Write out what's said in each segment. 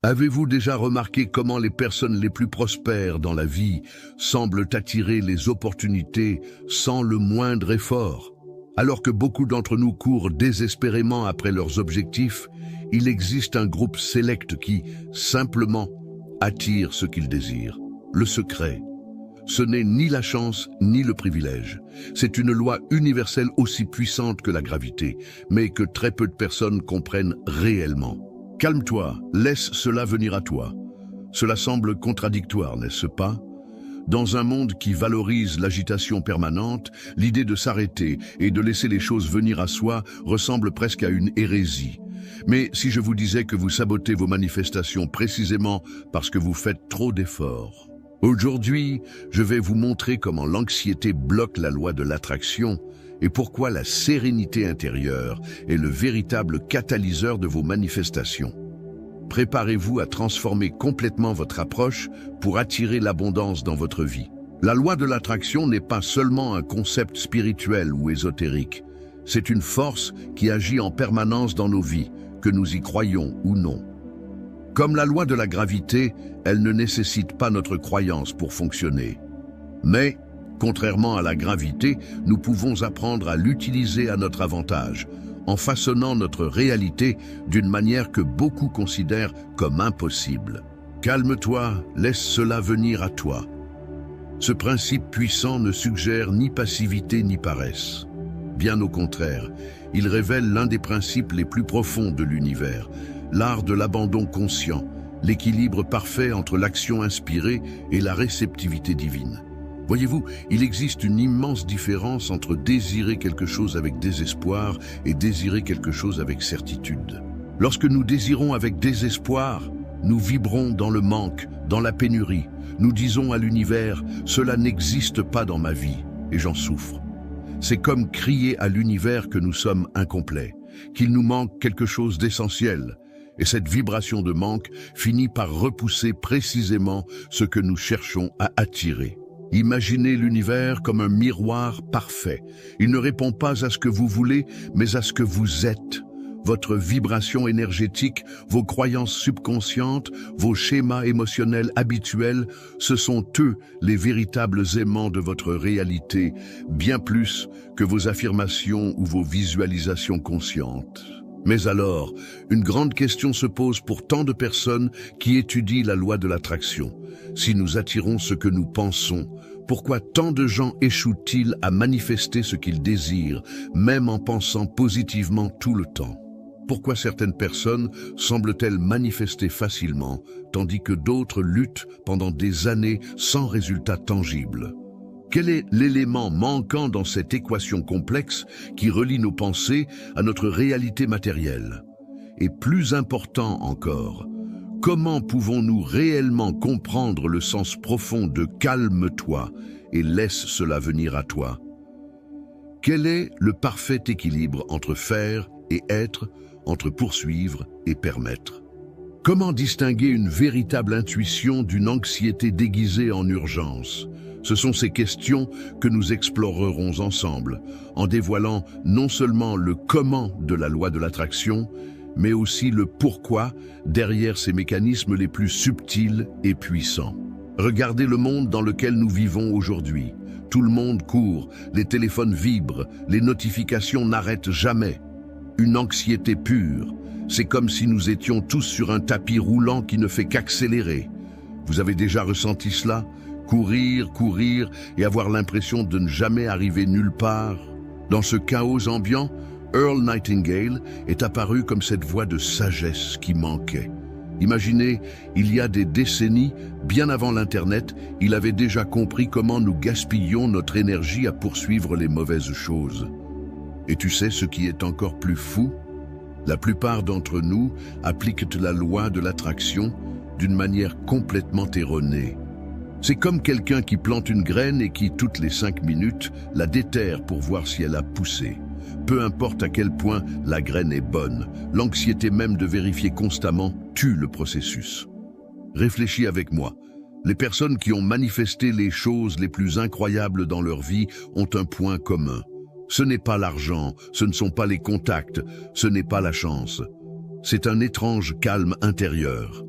Avez-vous déjà remarqué comment les personnes les plus prospères dans la vie semblent attirer les opportunités sans le moindre effort? Alors que beaucoup d'entre nous courent désespérément après leurs objectifs, il existe un groupe sélect qui, simplement, attire ce qu'ils désirent. Le secret. Ce n'est ni la chance ni le privilège. C'est une loi universelle aussi puissante que la gravité, mais que très peu de personnes comprennent réellement. Calme-toi, laisse cela venir à toi. Cela semble contradictoire, n'est-ce pas? Dans un monde qui valorise l'agitation permanente, l'idée de s'arrêter et de laisser les choses venir à soi ressemble presque à une hérésie. Mais si je vous disais que vous sabotez vos manifestations précisément parce que vous faites trop d'efforts? Aujourd'hui, je vais vous montrer comment l'anxiété bloque la loi de l'attraction et pourquoi la sérénité intérieure est le véritable catalyseur de vos manifestations. Préparez-vous à transformer complètement votre approche pour attirer l'abondance dans votre vie. La loi de l'attraction n'est pas seulement un concept spirituel ou ésotérique. C'est une force qui agit en permanence dans nos vies, que nous y croyons ou non. Comme la loi de la gravité, elle ne nécessite pas notre croyance pour fonctionner. Mais, contrairement à la gravité, nous pouvons apprendre à l'utiliser à notre avantage, en façonnant notre réalité d'une manière que beaucoup considèrent comme impossible. Calme-toi, laisse cela venir à toi. Ce principe puissant ne suggère ni passivité ni paresse. Bien au contraire, il révèle l'un des principes les plus profonds de l'univers, l'art de l'abandon conscient, l'équilibre parfait entre l'action inspirée et la réceptivité divine. Voyez-vous, il existe une immense différence entre désirer quelque chose avec désespoir et désirer quelque chose avec certitude. Lorsque nous désirons avec désespoir, nous vibrons dans le manque, dans la pénurie. Nous disons à l'univers « Cela n'existe pas dans ma vie et j'en souffre ». C'est comme crier à l'univers que nous sommes incomplets, qu'il nous manque quelque chose d'essentiel. Et cette vibration de manque finit par repousser précisément ce que nous cherchons à attirer. Imaginez l'univers comme un miroir parfait. Il ne répond pas à ce que vous voulez, mais à ce que vous êtes. Votre vibration énergétique, vos croyances subconscientes, vos schémas émotionnels habituels, ce sont eux les véritables aimants de votre réalité, bien plus que vos affirmations ou vos visualisations conscientes. Mais alors, une grande question se pose pour tant de personnes qui étudient la loi de l'attraction. Si nous attirons ce que nous pensons, pourquoi tant de gens échouent-ils à manifester ce qu'ils désirent, même en pensant positivement tout le temps? Pourquoi certaines personnes semblent-elles manifester facilement, tandis que d'autres luttent pendant des années sans résultat tangible? Quel est l'élément manquant dans cette équation complexe qui relie nos pensées à notre réalité matérielle? Et plus important encore, comment pouvons-nous réellement comprendre le sens profond de « calme-toi » et « laisse cela venir à toi » ? Quel est le parfait équilibre entre faire et être, entre poursuivre et permettre? Comment distinguer une véritable intuition d'une anxiété déguisée en urgence? Ce sont ces questions que nous explorerons ensemble, en dévoilant non seulement le comment de la loi de l'attraction, mais aussi le pourquoi derrière ces mécanismes les plus subtils et puissants. Regardez le monde dans lequel nous vivons aujourd'hui. Tout le monde court, les téléphones vibrent, les notifications n'arrêtent jamais. Une anxiété pure. C'est comme si nous étions tous sur un tapis roulant qui ne fait qu'accélérer. Vous avez déjà ressenti cela ? Courir et avoir l'impression de ne jamais arriver nulle part. Dans ce chaos ambiant, Earl Nightingale est apparu comme cette voix de sagesse qui manquait. Imaginez, il y a des décennies, bien avant l'Internet, il avait déjà compris comment nous gaspillions notre énergie à poursuivre les mauvaises choses. Et tu sais ce qui est encore plus fou? La plupart d'entre nous appliquent la loi de l'attraction d'une manière complètement erronée. C'est comme quelqu'un qui plante une graine et qui, toutes les 5 minutes, la déterre pour voir si elle a poussé. Peu importe à quel point la graine est bonne, l'anxiété même de vérifier constamment tue le processus. Réfléchis avec moi. Les personnes qui ont manifesté les choses les plus incroyables dans leur vie ont un point commun. Ce n'est pas l'argent, ce ne sont pas les contacts, ce n'est pas la chance. C'est un étrange calme intérieur.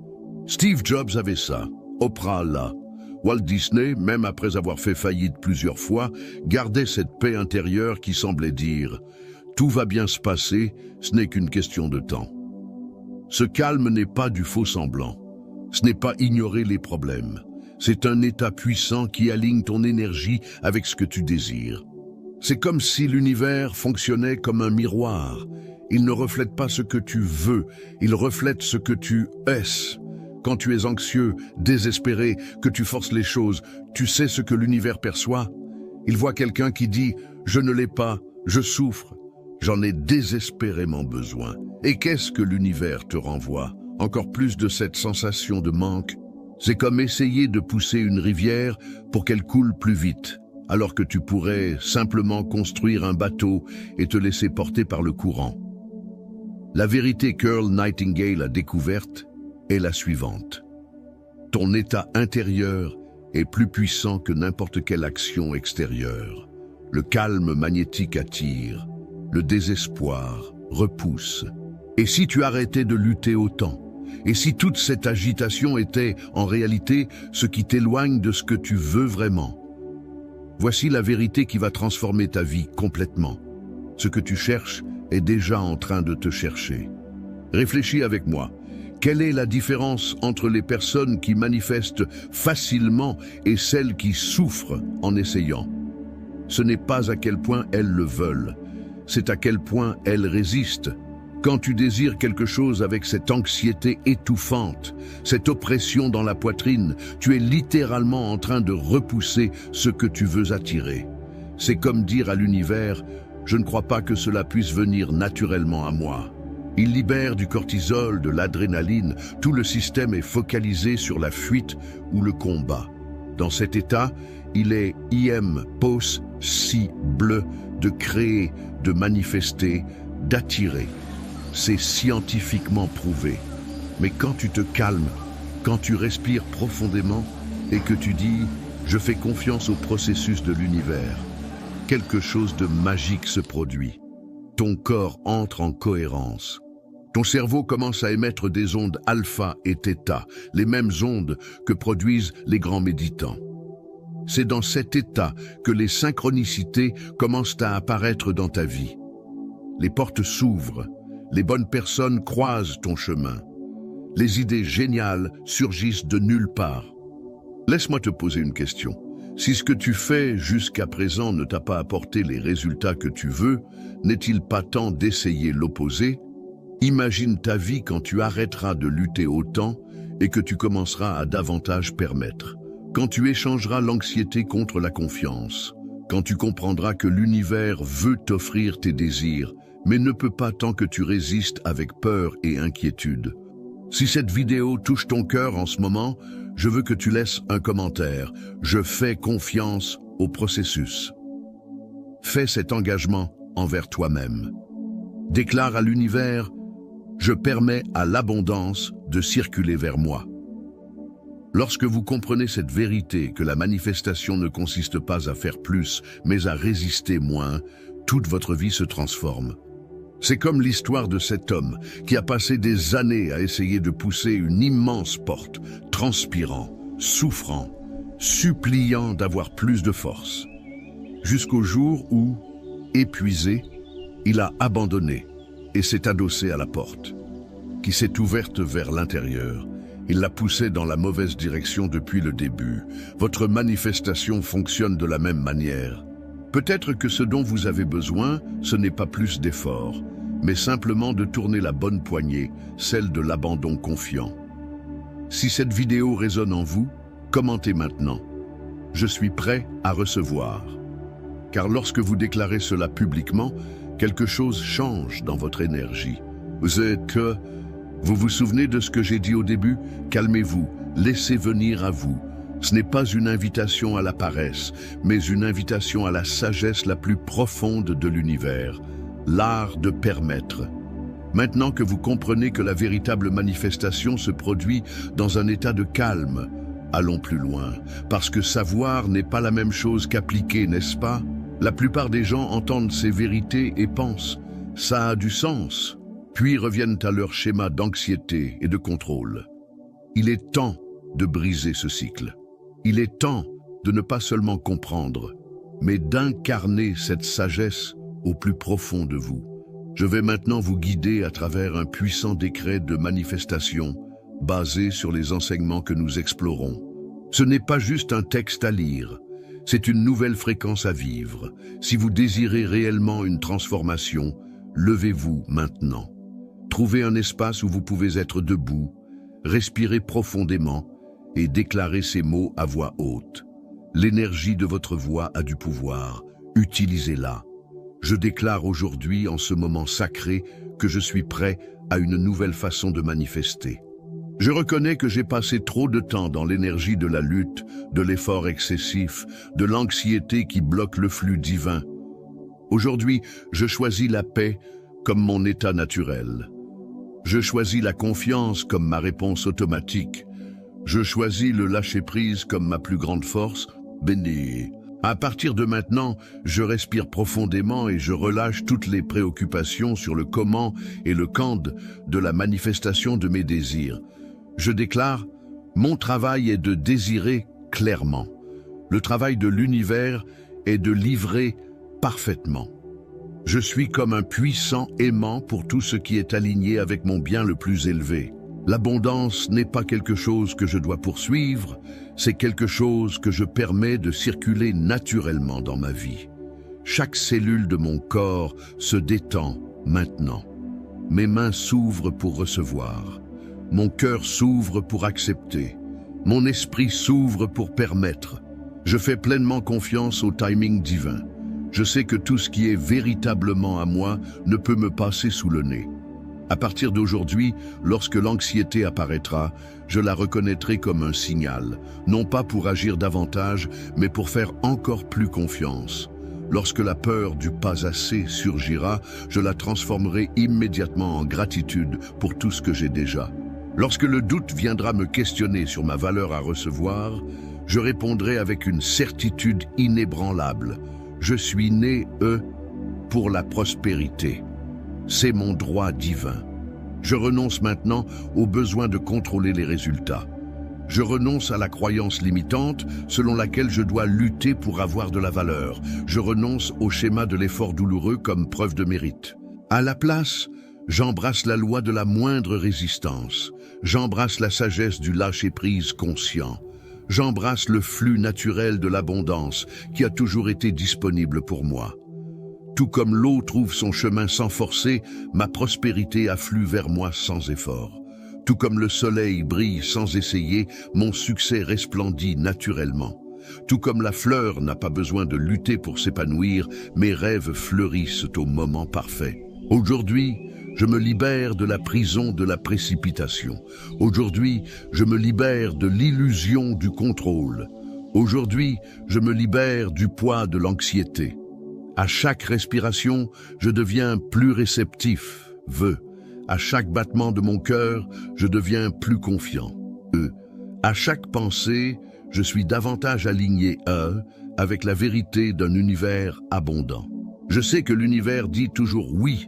Steve Jobs avait ça, Oprah là. Walt Disney, même après avoir fait faillite plusieurs fois, gardait cette paix intérieure qui semblait dire « Tout va bien se passer, ce n'est qu'une question de temps ». Ce calme n'est pas du faux semblant. Ce n'est pas ignorer les problèmes. C'est un état puissant qui aligne ton énergie avec ce que tu désires. C'est comme si l'univers fonctionnait comme un miroir. Il ne reflète pas ce que tu veux, il reflète ce que tu es. Quand tu es anxieux, désespéré, que tu forces les choses, tu sais ce que l'univers perçoit. Il voit quelqu'un qui dit « Je ne l'ai pas, je souffre, j'en ai désespérément besoin ». Et qu'est-ce que l'univers te renvoie? Encore plus de cette sensation de manque. C'est comme essayer de pousser une rivière pour qu'elle coule plus vite, alors que tu pourrais simplement construire un bateau et te laisser porter par le courant. La vérité qu'Earl Nightingale a découverte est la suivante. Ton état intérieur est plus puissant que n'importe quelle action extérieure. Le calme magnétique attire, le désespoir repousse. Et si tu arrêtais de lutter autant? Et si toute cette agitation était, en réalité, ce qui t'éloigne de ce que tu veux vraiment? Voici la vérité qui va transformer ta vie complètement. Ce que tu cherches est déjà en train de te chercher. Réfléchis avec moi. Quelle est la différence entre les personnes qui manifestent facilement et celles qui souffrent en essayant? Ce n'est pas à quel point elles le veulent, c'est à quel point elles résistent. Quand tu désires quelque chose avec cette anxiété étouffante, cette oppression dans la poitrine, tu es littéralement en train de repousser ce que tu veux attirer. C'est comme dire à l'univers « Je ne crois pas que cela puisse venir naturellement à moi ». Il libère du cortisol, de l'adrénaline, tout le système est focalisé sur la fuite ou le combat. Dans cet état, il est impossible de créer, de manifester, d'attirer. C'est scientifiquement prouvé. Mais quand tu te calmes, quand tu respires profondément et que tu dis « Je fais confiance au processus de l'univers », quelque chose de magique se produit. Ton corps entre en cohérence. Ton cerveau commence à émettre des ondes alpha et θ, les mêmes ondes que produisent les grands méditants. C'est dans cet état que les synchronicités commencent à apparaître dans ta vie. Les portes s'ouvrent, les bonnes personnes croisent ton chemin. Les idées géniales surgissent de nulle part. Laisse-moi te poser une question. Si ce que tu fais jusqu'à présent ne t'a pas apporté les résultats que tu veux, n'est-il pas temps d'essayer l'opposé? Imagine ta vie quand tu arrêteras de lutter autant et que tu commenceras à davantage permettre. Quand tu échangeras l'anxiété contre la confiance. Quand tu comprendras que l'univers veut t'offrir tes désirs, mais ne peut pas tant que tu résistes avec peur et inquiétude. Si cette vidéo touche ton cœur en ce moment, je veux que tu laisses un commentaire. Je fais confiance au processus. Fais cet engagement envers toi-même. Déclare à l'univers « Je permets à l'abondance de circuler vers moi ». Lorsque vous comprenez cette vérité que la manifestation ne consiste pas à faire plus, mais à résister moins, toute votre vie se transforme. C'est comme l'histoire de cet homme qui a passé des années à essayer de pousser une immense porte, transpirant, souffrant, suppliant d'avoir plus de force. Jusqu'au jour où, épuisé, il a abandonné et s'est adossé à la porte, qui s'est ouverte vers l'intérieur. Il l'a poussé dans la mauvaise direction depuis le début. Votre manifestation fonctionne de la même manière. Peut-être que ce dont vous avez besoin, ce n'est pas plus d'efforts, mais simplement de tourner la bonne poignée, celle de l'abandon confiant. Si cette vidéo résonne en vous, commentez maintenant. Je suis prêt à recevoir. Car lorsque vous déclarez cela publiquement, quelque chose change dans votre énergie. Vous vous souvenez de ce que j'ai dit au début? Calmez-vous, laissez venir à vous. Ce n'est pas une invitation à la paresse, mais une invitation à la sagesse la plus profonde de l'univers, l'art de permettre. Maintenant que vous comprenez que la véritable manifestation se produit dans un état de calme, allons plus loin, parce que savoir n'est pas la même chose qu'appliquer, n'est-ce pas? La plupart des gens entendent ces vérités et pensent « ça a du sens », puis reviennent à leur schéma d'anxiété et de contrôle. Il est temps de briser ce cycle. Il est temps de ne pas seulement comprendre, mais d'incarner cette sagesse au plus profond de vous. Je vais maintenant vous guider à travers un puissant décret de manifestation basé sur les enseignements que nous explorons. Ce n'est pas juste un texte à lire, c'est une nouvelle fréquence à vivre. Si vous désirez réellement une transformation, levez-vous maintenant. Trouvez un espace où vous pouvez être debout, respirez profondément et déclarez ces mots à voix haute. L'énergie de votre voix a du pouvoir, utilisez-la. Je déclare aujourd'hui, en ce moment sacré, que je suis prêt à une nouvelle façon de manifester. Je reconnais que j'ai passé trop de temps dans l'énergie de la lutte, de l'effort excessif, de l'anxiété qui bloque le flux divin. Aujourd'hui, je choisis la paix comme mon état naturel. Je choisis la confiance comme ma réponse automatique. Je choisis le lâcher-prise comme ma plus grande force. Béni. À partir de maintenant, je respire profondément et je relâche toutes les préoccupations sur le comment et le quand de la manifestation de mes désirs. Je déclare, mon travail est de désirer clairement. Le travail de l'univers est de livrer parfaitement. Je suis comme un puissant aimant pour tout ce qui est aligné avec mon bien le plus élevé. L'abondance n'est pas quelque chose que je dois poursuivre, c'est quelque chose que je permets de circuler naturellement dans ma vie. Chaque cellule de mon corps se détend maintenant. Mes mains s'ouvrent pour recevoir. Mon cœur s'ouvre pour accepter. Mon esprit s'ouvre pour permettre. Je fais pleinement confiance au timing divin. Je sais que tout ce qui est véritablement à moi ne peut me passer sous le nez. À partir d'aujourd'hui, lorsque l'anxiété apparaîtra, je la reconnaîtrai comme un signal, non pas pour agir davantage, mais pour faire encore plus confiance. Lorsque la peur du pas assez surgira, je la transformerai immédiatement en gratitude pour tout ce que j'ai déjà. Lorsque le doute viendra me questionner sur ma valeur à recevoir, je répondrai avec une certitude inébranlable. Je suis né, pour la prospérité. C'est mon droit divin. Je renonce maintenant au besoin de contrôler les résultats. Je renonce à la croyance limitante selon laquelle je dois lutter pour avoir de la valeur. Je renonce au schéma de l'effort douloureux comme preuve de mérite. À la place, j'embrasse la loi de la moindre résistance. J'embrasse la sagesse du lâcher-prise conscient. J'embrasse le flux naturel de l'abondance qui a toujours été disponible pour moi. Tout comme l'eau trouve son chemin sans forcer, ma prospérité afflue vers moi sans effort. Tout comme le soleil brille sans essayer, mon succès resplendit naturellement. Tout comme la fleur n'a pas besoin de lutter pour s'épanouir, mes rêves fleurissent au moment parfait. Aujourd'hui, je me libère de la prison de la précipitation. Aujourd'hui, je me libère de l'illusion du contrôle. Aujourd'hui, je me libère du poids de l'anxiété. À chaque respiration, je deviens plus réceptif, À chaque battement de mon cœur, je deviens plus confiant, À chaque pensée, je suis davantage aligné, avec la vérité d'un univers abondant. Je sais que l'univers dit toujours oui.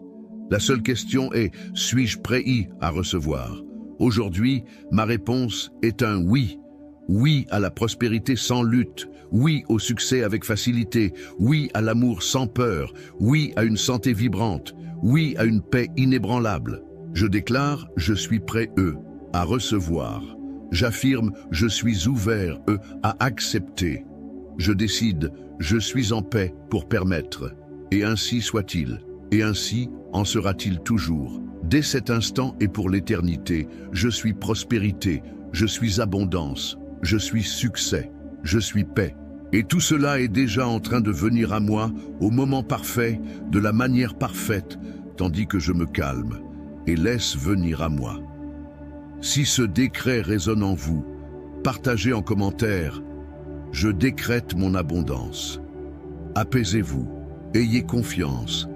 La seule question est, suis-je prêt à recevoir? Aujourd'hui, ma réponse est un oui. Oui à la prospérité sans lutte, oui au succès avec facilité, oui à l'amour sans peur, oui à une santé vibrante, oui à une paix inébranlable. Je déclare, je suis prêt, à recevoir. J'affirme, je suis ouvert, à accepter. Je décide, je suis en paix pour permettre. Et ainsi soit-il. Et ainsi en sera-t-il toujours. Dès cet instant et pour l'éternité, je suis prospérité, je suis abondance. Je suis succès, je suis paix. Et tout cela est déjà en train de venir à moi au moment parfait, de la manière parfaite, tandis que je me calme et laisse venir à moi. Si ce décret résonne en vous, partagez en commentaire. Je décrète mon abondance. Apaisez-vous, ayez confiance,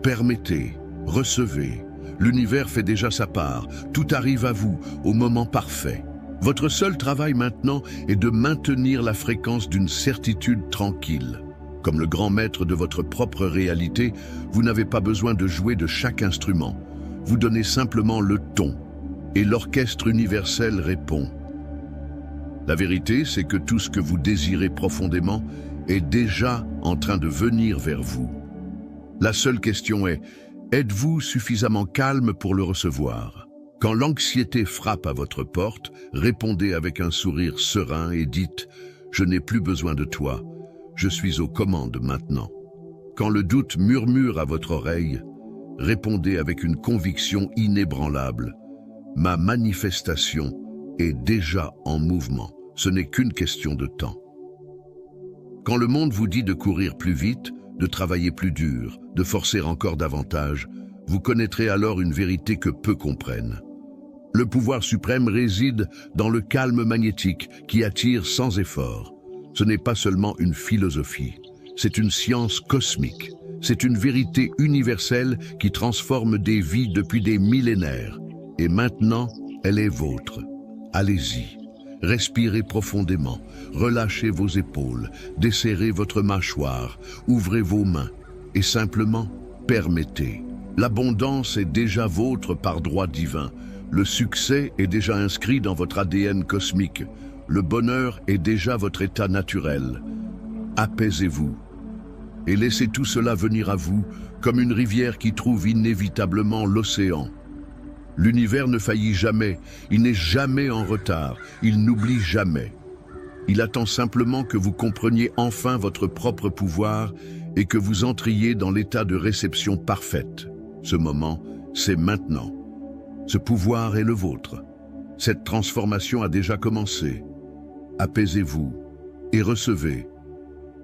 permettez, recevez. L'univers fait déjà sa part, tout arrive à vous au moment parfait. Votre seul travail maintenant est de maintenir la fréquence d'une certitude tranquille. Comme le grand maître de votre propre réalité, vous n'avez pas besoin de jouer de chaque instrument. Vous donnez simplement le ton, et l'orchestre universel répond. La vérité, c'est que tout ce que vous désirez profondément est déjà en train de venir vers vous. La seule question est, êtes-vous suffisamment calme pour le recevoir? Quand l'anxiété frappe à votre porte, répondez avec un sourire serein et dites « Je n'ai plus besoin de toi, je suis aux commandes maintenant ». Quand le doute murmure à votre oreille, répondez avec une conviction inébranlable « Ma manifestation est déjà en mouvement, ce n'est qu'une question de temps ». Quand le monde vous dit de courir plus vite, de travailler plus dur, de forcer encore davantage, vous connaîtrez alors une vérité que peu comprennent. Le pouvoir suprême réside dans le calme magnétique qui attire sans effort. Ce n'est pas seulement une philosophie, c'est une science cosmique. C'est une vérité universelle qui transforme des vies depuis des millénaires. Et maintenant, elle est vôtre. Allez-y. Respirez profondément, relâchez vos épaules, desserrez votre mâchoire, ouvrez vos mains et simplement permettez. L'abondance est déjà vôtre par droit divin. Le succès est déjà inscrit dans votre ADN cosmique. Le bonheur est déjà votre état naturel. Apaisez-vous et laissez tout cela venir à vous comme une rivière qui trouve inévitablement l'océan. L'univers ne faillit jamais, il n'est jamais en retard, il n'oublie jamais. Il attend simplement que vous compreniez enfin votre propre pouvoir et que vous entriez dans l'état de réception parfaite. Ce moment, c'est maintenant. Ce pouvoir est le vôtre. Cette transformation a déjà commencé. Apaisez-vous et recevez.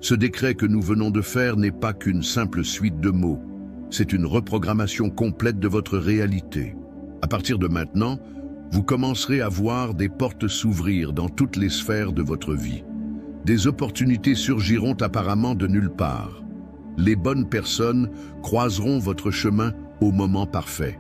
Ce décret que nous venons de faire n'est pas qu'une simple suite de mots. C'est une reprogrammation complète de votre réalité. À partir de maintenant, vous commencerez à voir des portes s'ouvrir dans toutes les sphères de votre vie. Des opportunités surgiront apparemment de nulle part. Les bonnes personnes croiseront votre chemin au moment parfait.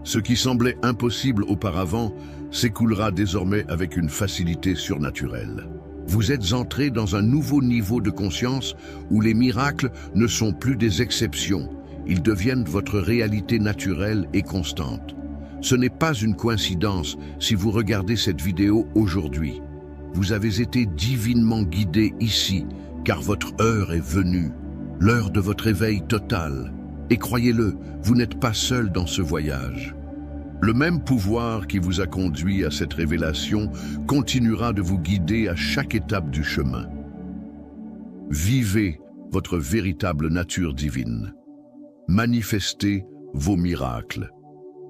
Ce qui semblait impossible auparavant s'écoulera désormais avec une facilité surnaturelle. Vous êtes entré dans un nouveau niveau de conscience où les miracles ne sont plus des exceptions. Ils deviennent votre réalité naturelle et constante. Ce n'est pas une coïncidence si vous regardez cette vidéo aujourd'hui. Vous avez été divinement guidé ici, car votre heure est venue, l'heure de votre éveil total. Et croyez-le, vous n'êtes pas seul dans ce voyage. Le même pouvoir qui vous a conduit à cette révélation continuera de vous guider à chaque étape du chemin. Vivez votre véritable nature divine. Manifestez vos miracles.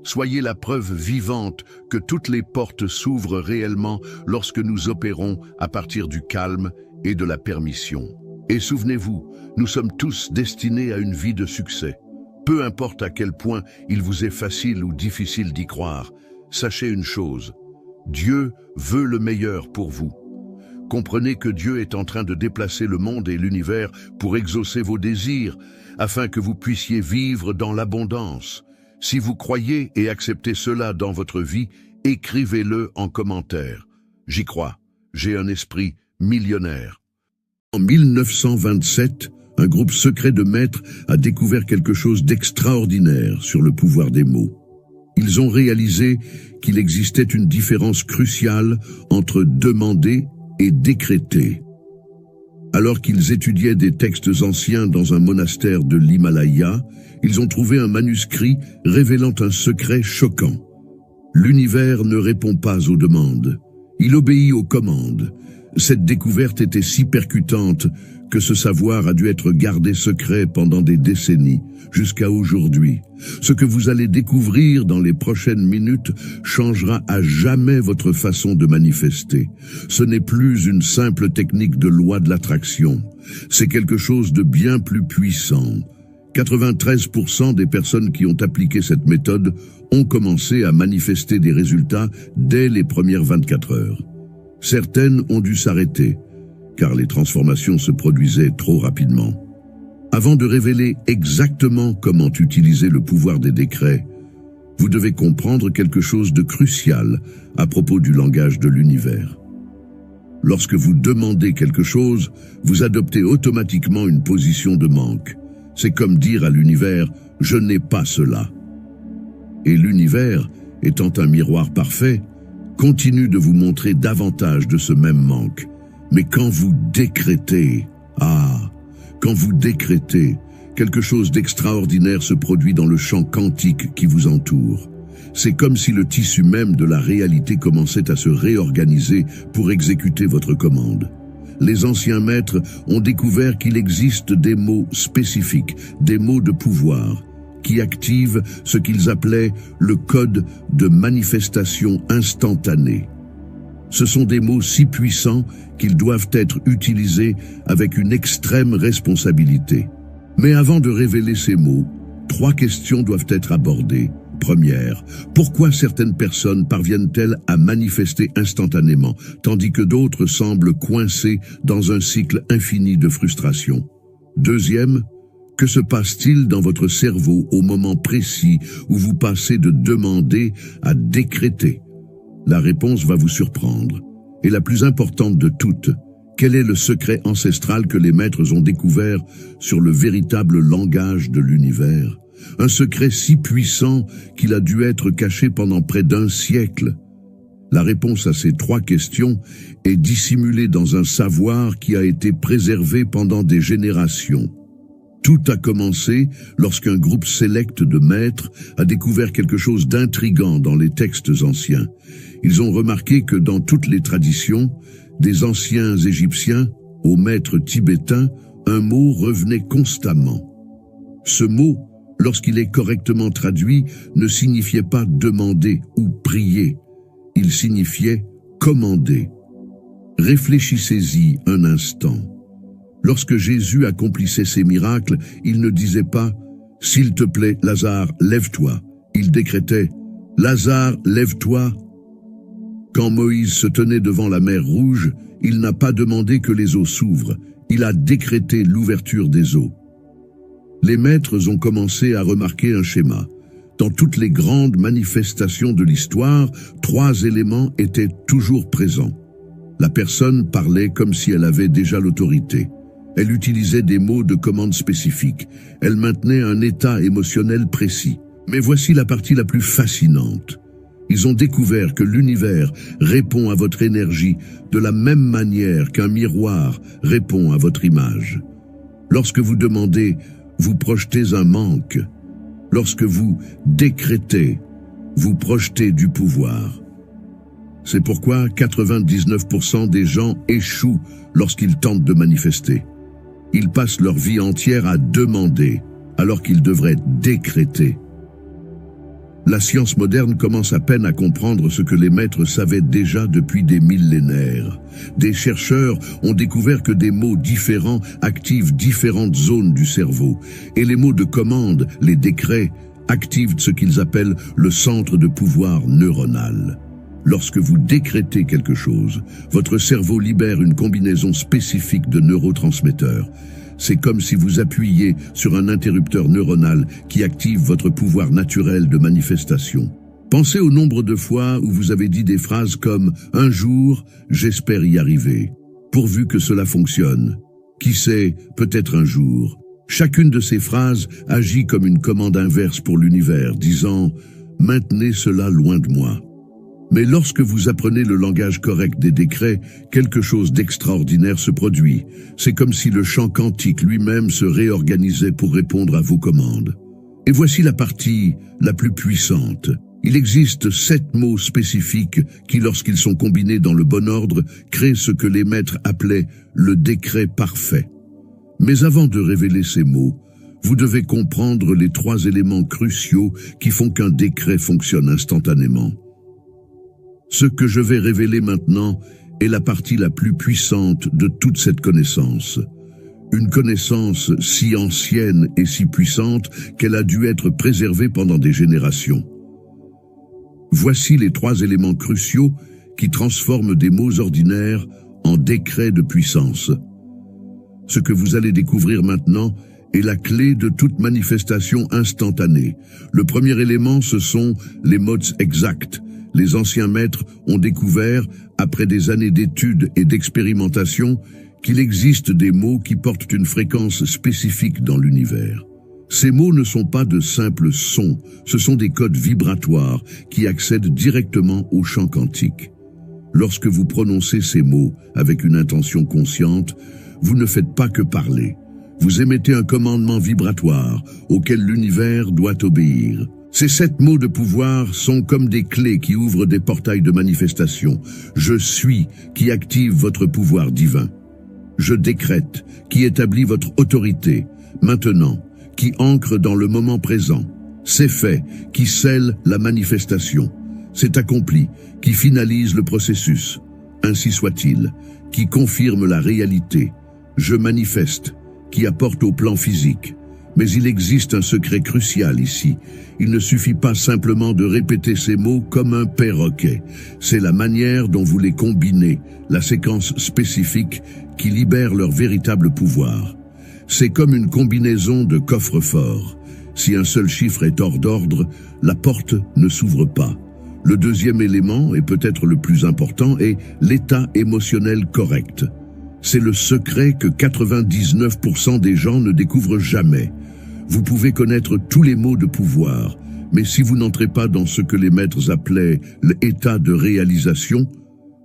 Soyez la preuve vivante que toutes les portes s'ouvrent réellement lorsque nous opérons à partir du calme et de la permission. Et souvenez-vous, nous sommes tous destinés à une vie de succès. Peu importe à quel point il vous est facile ou difficile d'y croire, sachez une chose, Dieu veut le meilleur pour vous. Comprenez que Dieu est en train de déplacer le monde et l'univers pour exaucer vos désirs, afin que vous puissiez vivre dans l'abondance. Si vous croyez et acceptez cela dans votre vie, écrivez-le en commentaire. J'y crois, j'ai un esprit millionnaire. En 1927, un groupe secret de maîtres a découvert quelque chose d'extraordinaire sur le pouvoir des mots. Ils ont réalisé qu'il existait une différence cruciale entre demander et décréter. Alors qu'ils étudiaient des textes anciens dans un monastère de l'Himalaya, ils ont trouvé un manuscrit révélant un secret choquant. L'univers ne répond pas aux demandes, il obéit aux commandes. Cette découverte était si percutante que ce savoir a dû être gardé secret pendant des décennies, jusqu'à aujourd'hui. Ce que vous allez découvrir dans les prochaines minutes changera à jamais votre façon de manifester. Ce n'est plus une simple technique de loi de l'attraction, c'est quelque chose de bien plus puissant. 93% des personnes qui ont appliqué cette méthode ont commencé à manifester des résultats dès les premières 24 heures. Certaines ont dû s'arrêter, car les transformations se produisaient trop rapidement. Avant de révéler exactement comment utiliser le pouvoir des décrets, vous devez comprendre quelque chose de crucial à propos du langage de l'univers. Lorsque vous demandez quelque chose, vous adoptez automatiquement une position de manque. C'est comme dire à l'univers « je n'ai pas cela ». Et l'univers, étant un miroir parfait, continue de vous montrer davantage de ce même manque. Mais quand vous décrétez, quand vous décrétez, quelque chose d'extraordinaire se produit dans le champ quantique qui vous entoure. C'est comme si le tissu même de la réalité commençait à se réorganiser pour exécuter votre commande. Les anciens maîtres ont découvert qu'il existe des mots spécifiques, des mots de pouvoir, qui activent ce qu'ils appelaient le code de manifestation instantanée. Ce sont des mots si puissants qu'ils doivent être utilisés avec une extrême responsabilité. Mais avant de révéler ces mots, 3 questions doivent être abordées. Première, pourquoi certaines personnes parviennent-elles à manifester instantanément, tandis que d'autres semblent coincées dans un cycle infini de frustration? Deuxième, que se passe-t-il dans votre cerveau au moment précis où vous passez de demander à décréter? La réponse va vous surprendre. Et la plus importante de toutes, quel est le secret ancestral que les maîtres ont découvert sur le véritable langage de l'univers? Un secret si puissant qu'il a dû être caché pendant près d'1 siècle. La réponse à ces 3 questions est dissimulée dans un savoir qui a été préservé pendant des générations. Tout a commencé lorsqu'un groupe sélect de maîtres a découvert quelque chose d'intrigant dans les textes anciens. Ils ont remarqué que dans toutes les traditions, des anciens Égyptiens aux maîtres tibétains, un mot revenait constamment. Ce mot, lorsqu'il est correctement traduit, ne signifiait pas demander ou prier, il signifiait commander. Réfléchissez-y un instant. Lorsque Jésus accomplissait ses miracles, il ne disait pas « S'il te plaît, Lazare, lève-toi ». Il décrétait « Lazare, lève-toi ». Quand Moïse se tenait devant la mer Rouge, il n'a pas demandé que les eaux s'ouvrent, il a décrété l'ouverture des eaux. Les maîtres ont commencé à remarquer un schéma. Dans toutes les grandes manifestations de l'histoire, 3 éléments étaient toujours présents. La personne parlait comme si elle avait déjà l'autorité. Elle utilisait des mots de commande spécifiques. Elle maintenait un état émotionnel précis. Mais voici la partie la plus fascinante. Ils ont découvert que l'univers répond à votre énergie de la même manière qu'un miroir répond à votre image. Lorsque vous demandez, vous projetez un manque. Lorsque vous décrétez, vous projetez du pouvoir. C'est pourquoi 99% des gens échouent lorsqu'ils tentent de manifester. Ils passent leur vie entière à demander, alors qu'ils devraient décréter. La science moderne commence à peine à comprendre ce que les maîtres savaient déjà depuis des millénaires. Des chercheurs ont découvert que des mots différents activent différentes zones du cerveau, et les mots de commande, les décrets, activent ce qu'ils appellent le centre de pouvoir neuronal. Lorsque vous décrétez quelque chose, votre cerveau libère une combinaison spécifique de neurotransmetteurs. C'est comme si vous appuyiez sur un interrupteur neuronal qui active votre pouvoir naturel de manifestation. Pensez au nombre de fois où vous avez dit des phrases comme « Un jour, j'espère y arriver », pourvu que cela fonctionne. Qui sait, peut-être un jour. Chacune de ces phrases agit comme une commande inverse pour l'univers, disant « Maintenez cela loin de moi ». Mais lorsque vous apprenez le langage correct des décrets, quelque chose d'extraordinaire se produit. C'est comme si le champ quantique lui-même se réorganisait pour répondre à vos commandes. Et voici la partie la plus puissante. Il existe 7 mots spécifiques qui, lorsqu'ils sont combinés dans le bon ordre, créent ce que les maîtres appelaient le décret parfait. Mais avant de révéler ces mots, vous devez comprendre les 3 éléments cruciaux qui font qu'un décret fonctionne instantanément. Ce que je vais révéler maintenant est la partie la plus puissante de toute cette connaissance. Une connaissance si ancienne et si puissante qu'elle a dû être préservée pendant des générations. Voici les 3 éléments cruciaux qui transforment des mots ordinaires en décrets de puissance. Ce que vous allez découvrir maintenant est la clé de toute manifestation instantanée. Le premier élément, ce sont les mots exacts. Les anciens maîtres ont découvert, après des années d'études et d'expérimentation, qu'il existe des mots qui portent une fréquence spécifique dans l'univers. Ces mots ne sont pas de simples sons, ce sont des codes vibratoires qui accèdent directement au champ quantique. Lorsque vous prononcez ces mots avec une intention consciente, vous ne faites pas que parler. Vous émettez un commandement vibratoire auquel l'univers doit obéir. Ces 7 mots de pouvoir sont comme des clés qui ouvrent des portails de manifestation. Je suis qui active votre pouvoir divin. Je décrète qui établit votre autorité. Maintenant, qui ancre dans le moment présent. C'est fait qui scelle la manifestation. C'est accompli qui finalise le processus. Ainsi soit-il, qui confirme la réalité. Je manifeste qui apporte au plan physique. Mais il existe un secret crucial ici. Il ne suffit pas simplement de répéter ces mots comme un perroquet. C'est la manière dont vous les combinez, la séquence spécifique qui libère leur véritable pouvoir. C'est comme une combinaison de coffres-forts. Si un seul chiffre est hors d'ordre, la porte ne s'ouvre pas. Le deuxième élément, et peut-être le plus important, est l'état émotionnel correct. C'est le secret que 99% des gens ne découvrent jamais. Vous pouvez connaître tous les mots de pouvoir, mais si vous n'entrez pas dans ce que les maîtres appelaient l'état de réalisation,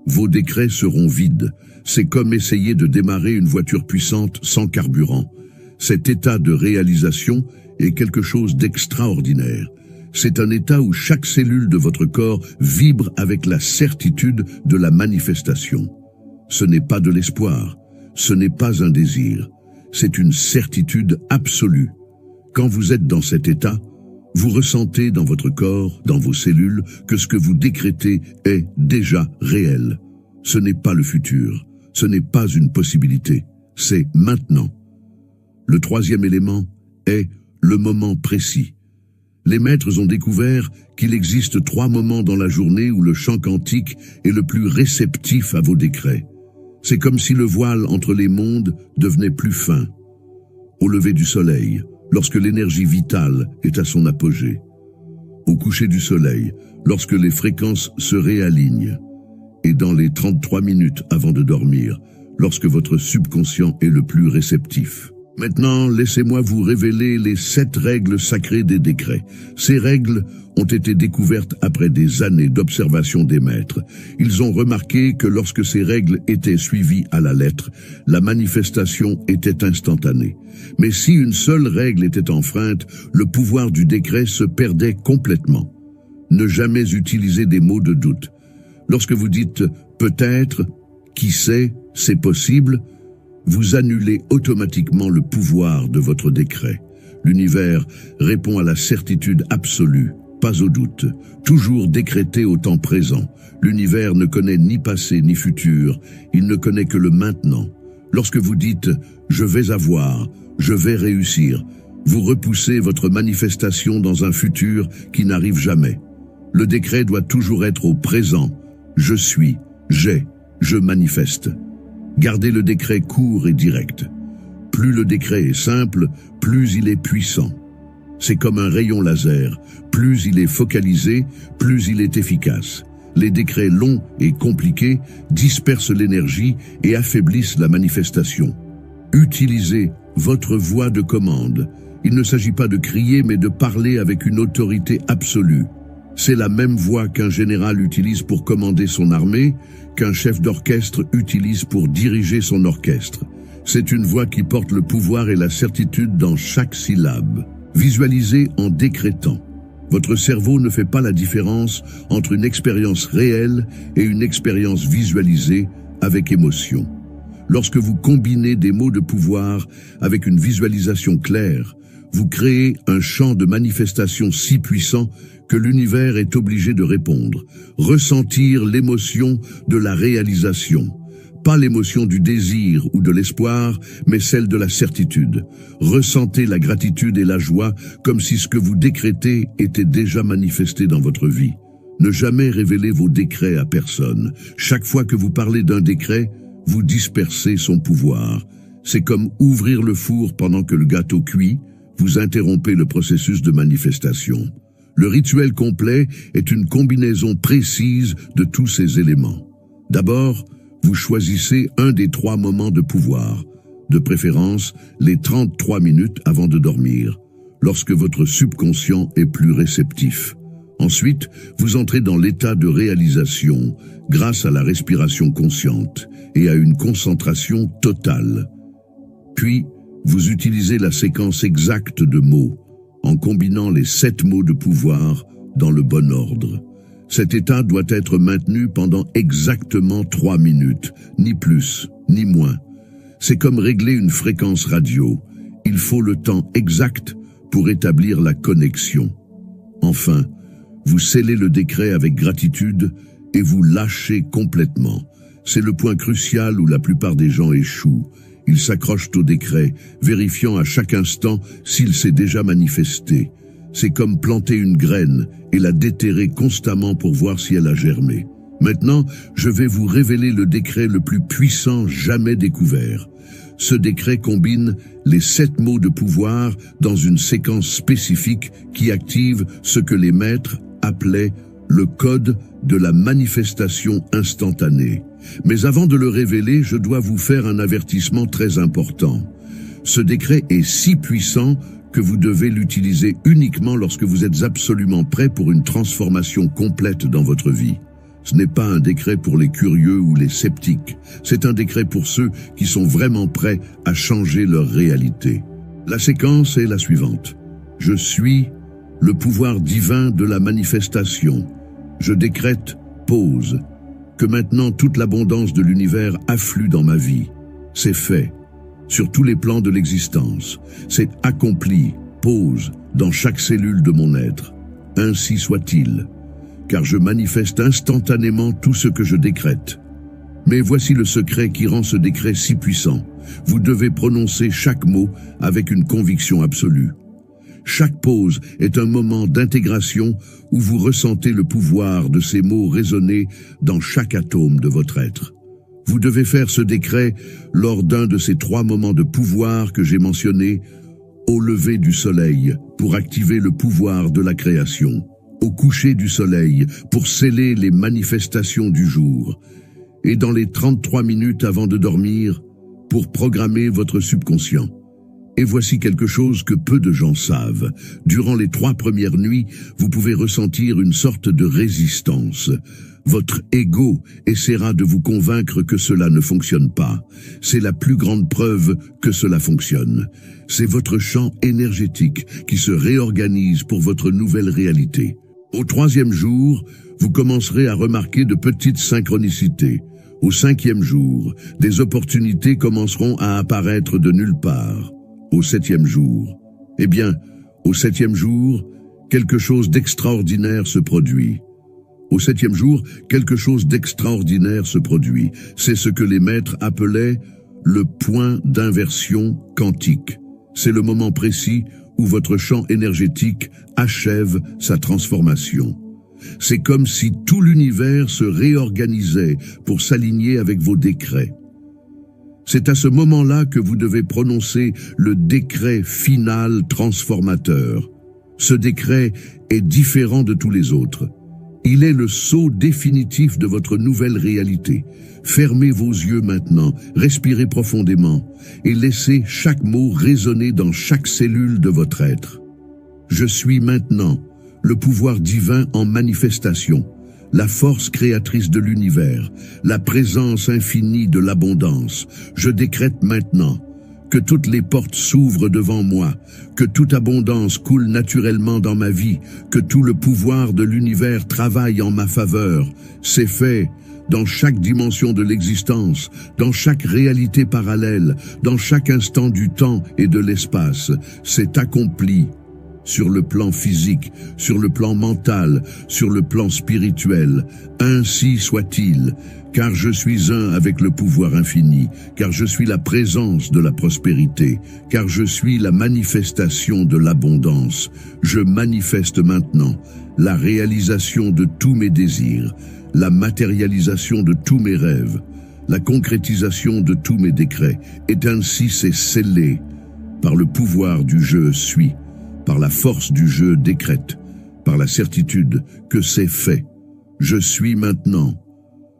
vos décrets seront vides. C'est comme essayer de démarrer une voiture puissante sans carburant. Cet état de réalisation est quelque chose d'extraordinaire. C'est un état où chaque cellule de votre corps vibre avec la certitude de la manifestation. Ce n'est pas de l'espoir, ce n'est pas un désir, c'est une certitude absolue. Quand vous êtes dans cet état, vous ressentez dans votre corps, dans vos cellules, que ce que vous décrétez est déjà réel. Ce n'est pas le futur, ce n'est pas une possibilité, c'est maintenant. Le troisième élément est le moment précis. Les maîtres ont découvert qu'il existe 3 moments dans la journée où le champ quantique est le plus réceptif à vos décrets. C'est comme si le voile entre les mondes devenait plus fin. Au lever du soleil, lorsque l'énergie vitale est à son apogée. Au coucher du soleil, lorsque les fréquences se réalignent. Et dans les 33 minutes avant de dormir, lorsque votre subconscient est le plus réceptif. Maintenant, laissez-moi vous révéler les 7 règles sacrées des décrets. Ces règles ont été découvertes après des années d'observation des maîtres. Ils ont remarqué que lorsque ces règles étaient suivies à la lettre, la manifestation était instantanée. Mais si une seule règle était enfreinte, le pouvoir du décret se perdait complètement. Ne jamais utiliser des mots de doute. Lorsque vous dites « peut-être »,« qui sait »,« c'est possible », vous annulez automatiquement le pouvoir de votre décret. L'univers répond à la certitude absolue, pas au doute, toujours décrété au temps présent. L'univers ne connaît ni passé ni futur, il ne connaît que le maintenant. Lorsque vous dites « je vais avoir »,« je vais réussir », vous repoussez votre manifestation dans un futur qui n'arrive jamais. Le décret doit toujours être au présent. Je suis, j'ai, je manifeste. Gardez le décret court et direct. Plus le décret est simple, plus il est puissant. C'est comme un rayon laser. Plus il est focalisé, plus il est efficace. Les décrets longs et compliqués dispersent l'énergie et affaiblissent la manifestation. Utilisez votre voix de commande. Il ne s'agit pas de crier, mais de parler avec une autorité absolue. C'est la même voix qu'un général utilise pour commander son armée, qu'un chef d'orchestre utilise pour diriger son orchestre. C'est une voix qui porte le pouvoir et la certitude dans chaque syllabe. Visualisez en décrétant. Votre cerveau ne fait pas la différence entre une expérience réelle et une expérience visualisée avec émotion. Lorsque vous combinez des mots de pouvoir avec une visualisation claire, vous créez un champ de manifestation si puissant que l'univers est obligé de répondre, ressentir l'émotion de la réalisation. Pas l'émotion du désir ou de l'espoir, mais celle de la certitude. Ressentez la gratitude et la joie comme si ce que vous décrétez était déjà manifesté dans votre vie. Ne jamais révéler vos décrets à personne. Chaque fois que vous parlez d'un décret, vous dispersez son pouvoir. C'est comme ouvrir le four pendant que le gâteau cuit, vous interrompez le processus de manifestation. Le rituel complet est une combinaison précise de tous ces éléments. D'abord, vous choisissez un des 3 moments de pouvoir, de préférence les 33 minutes avant de dormir. lorsque votre subconscient est plus réceptif. Ensuite, vous entrez dans l'état de réalisation grâce à la respiration consciente et à une concentration totale. Puis, vous utilisez la séquence exacte de mots, en combinant les 7 mots de pouvoir dans le bon ordre. Cet état doit être maintenu pendant exactement 3 minutes, ni plus, ni moins. C'est comme régler une fréquence radio. Il faut le temps exact pour établir la connexion. Enfin, vous scellez le décret avec gratitude et vous lâchez complètement. C'est le point crucial où la plupart des gens échouent. Ils s'accrochent au décret, vérifiant à chaque instant s'il s'est déjà manifesté. C'est comme planter une graine et la déterrer constamment pour voir si elle a germé. Maintenant, je vais vous révéler le décret le plus puissant jamais découvert. Ce décret combine les 7 mots de pouvoir dans une séquence spécifique qui active ce que les maîtres appelaient le code de la manifestation instantanée. Mais avant de le révéler, je dois vous faire un avertissement très important. Ce décret est si puissant que vous devez l'utiliser uniquement lorsque vous êtes absolument prêt pour une transformation complète dans votre vie. Ce n'est pas un décret pour les curieux ou les sceptiques. C'est un décret pour ceux qui sont vraiment prêts à changer leur réalité. La séquence est la suivante. Je suis le pouvoir divin de la manifestation. Je décrète pause. Que maintenant toute l'abondance de l'univers afflue dans ma vie. C'est fait. Sur tous les plans de l'existence. C'est accompli. Pause dans chaque cellule de mon être. Ainsi soit-il. Car je manifeste instantanément tout ce que je décrète. Mais voici le secret qui rend ce décret si puissant. Vous devez prononcer chaque mot avec une conviction absolue. Chaque pause est un moment d'intégration où vous ressentez le pouvoir de ces mots résonner dans chaque atome de votre être. Vous devez faire ce décret lors d'un de ces 3 moments de pouvoir que j'ai mentionnés, au lever du soleil pour activer le pouvoir de la création, au coucher du soleil pour sceller les manifestations du jour, et dans les 33 minutes avant de dormir pour programmer votre subconscient. Et voici quelque chose que peu de gens savent. Durant les 3 premières nuits, vous pouvez ressentir une sorte de résistance. Votre ego essaiera de vous convaincre que cela ne fonctionne pas. C'est la plus grande preuve que cela fonctionne. C'est votre champ énergétique qui se réorganise pour votre nouvelle réalité. Au 3e jour, vous commencerez à remarquer de petites synchronicités. Au 5e jour, des opportunités commenceront à apparaître de nulle part. Au 7e jour, au 7e jour, quelque chose d'extraordinaire se produit. Au 7e jour, quelque chose d'extraordinaire se produit. C'est ce que les maîtres appelaient le point d'inversion quantique. C'est le moment précis où votre champ énergétique achève sa transformation. C'est comme si tout l'univers se réorganisait pour s'aligner avec vos décrets. C'est à ce moment-là que vous devez prononcer le décret final transformateur. Ce décret est différent de tous les autres. Il est le sceau définitif de votre nouvelle réalité. Fermez vos yeux maintenant, respirez profondément et laissez chaque mot résonner dans chaque cellule de votre être. Je suis maintenant le pouvoir divin en manifestation, la force créatrice de l'univers, la présence infinie de l'abondance. Je décrète maintenant que toutes les portes s'ouvrent devant moi, que toute abondance coule naturellement dans ma vie, que tout le pouvoir de l'univers travaille en ma faveur. C'est fait dans chaque dimension de l'existence, dans chaque réalité parallèle, dans chaque instant du temps et de l'espace. C'est accompli. Sur le plan physique, sur le plan mental, sur le plan spirituel. Ainsi soit-il, car je suis un avec le pouvoir infini, car je suis la présence de la prospérité, car je suis la manifestation de l'abondance. Je manifeste maintenant la réalisation de tous mes désirs, la matérialisation de tous mes rêves, la concrétisation de tous mes décrets. Et ainsi c'est scellé par le pouvoir du je suis, par la force du je décrète, par la certitude que c'est fait. Je suis maintenant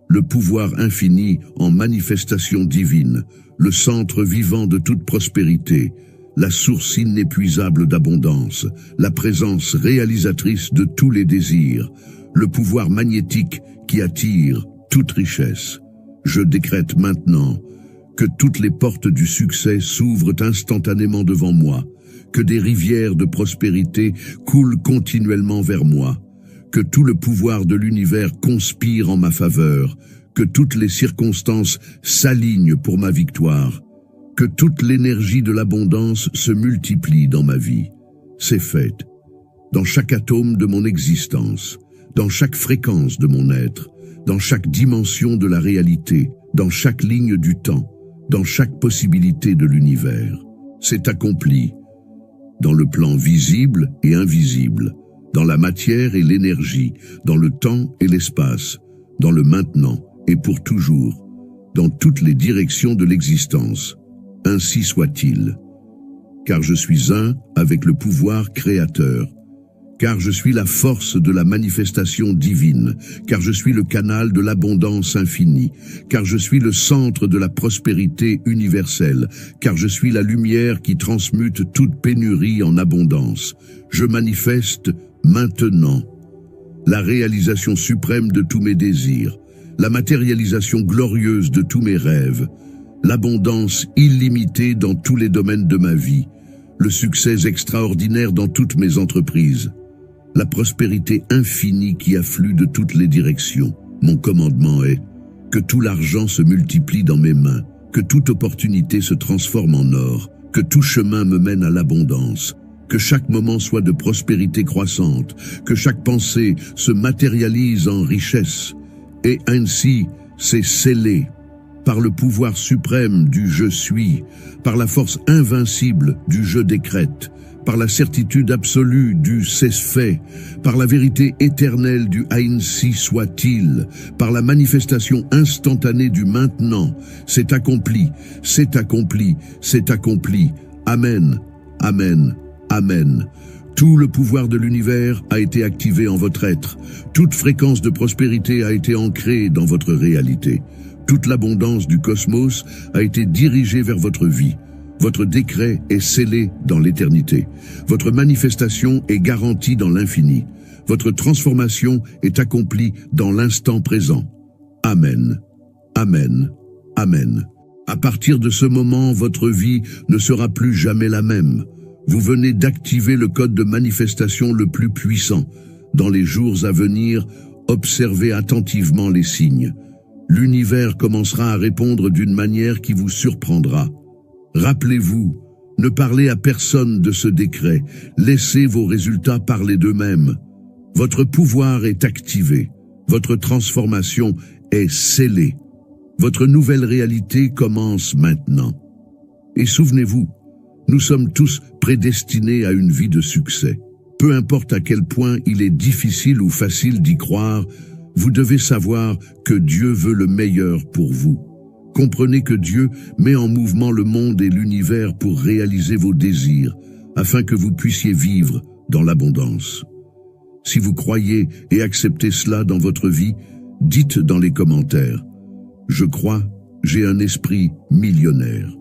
le pouvoir infini en manifestation divine, le centre vivant de toute prospérité, la source inépuisable d'abondance, la présence réalisatrice de tous les désirs, le pouvoir magnétique qui attire toute richesse. Je décrète maintenant que toutes les portes du succès s'ouvrent instantanément devant moi, que des rivières de prospérité coulent continuellement vers moi, que tout le pouvoir de l'univers conspire en ma faveur, que toutes les circonstances s'alignent pour ma victoire, que toute l'énergie de l'abondance se multiplie dans ma vie. C'est fait. Dans chaque atome de mon existence, dans chaque fréquence de mon être, dans chaque dimension de la réalité, dans chaque ligne du temps, dans chaque possibilité de l'univers. C'est accompli. Dans le plan visible et invisible, dans la matière et l'énergie, dans le temps et l'espace, dans le maintenant et pour toujours, dans toutes les directions de l'existence. Ainsi soit-il. Car je suis un avec le pouvoir créateur. Car je suis la force de la manifestation divine, car je suis le canal de l'abondance infinie, car je suis le centre de la prospérité universelle, car je suis la lumière qui transmute toute pénurie en abondance. Je manifeste maintenant la réalisation suprême de tous mes désirs, la matérialisation glorieuse de tous mes rêves, l'abondance illimitée dans tous les domaines de ma vie, le succès extraordinaire dans toutes mes entreprises, la prospérité infinie qui afflue de toutes les directions. Mon commandement est que tout l'argent se multiplie dans mes mains, que toute opportunité se transforme en or, que tout chemin me mène à l'abondance, que chaque moment soit de prospérité croissante, que chaque pensée se matérialise en richesse. Et ainsi, c'est scellé. Par le pouvoir suprême du « je suis », par la force invincible du « je décrète », par la certitude absolue du « c'est fait », par la vérité éternelle du « ainsi soit-il », par la manifestation instantanée du « maintenant », c'est accompli, c'est accompli, c'est accompli. Amen, amen, amen. Tout le pouvoir de l'univers a été activé en votre être. Toute fréquence de prospérité a été ancrée dans votre réalité. Toute l'abondance du cosmos a été dirigée vers votre vie. Votre décret est scellé dans l'éternité. Votre manifestation est garantie dans l'infini. Votre transformation est accomplie dans l'instant présent. Amen. Amen. Amen. À partir de ce moment, votre vie ne sera plus jamais la même. Vous venez d'activer le code de manifestation le plus puissant. Dans les jours à venir, observez attentivement les signes. L'univers commencera à répondre d'une manière qui vous surprendra. Rappelez-vous, ne parlez à personne de ce décret. Laissez vos résultats parler d'eux-mêmes. Votre pouvoir est activé. Votre transformation est scellée. Votre nouvelle réalité commence maintenant. Et souvenez-vous, nous sommes tous prédestinés à une vie de succès. Peu importe à quel point il est difficile ou facile d'y croire, vous devez savoir que Dieu veut le meilleur pour vous. Comprenez que Dieu met en mouvement le monde et l'univers pour réaliser vos désirs, afin que vous puissiez vivre dans l'abondance. Si vous croyez et acceptez cela dans votre vie, dites dans les commentaires « Je crois, j'ai un esprit millionnaire ».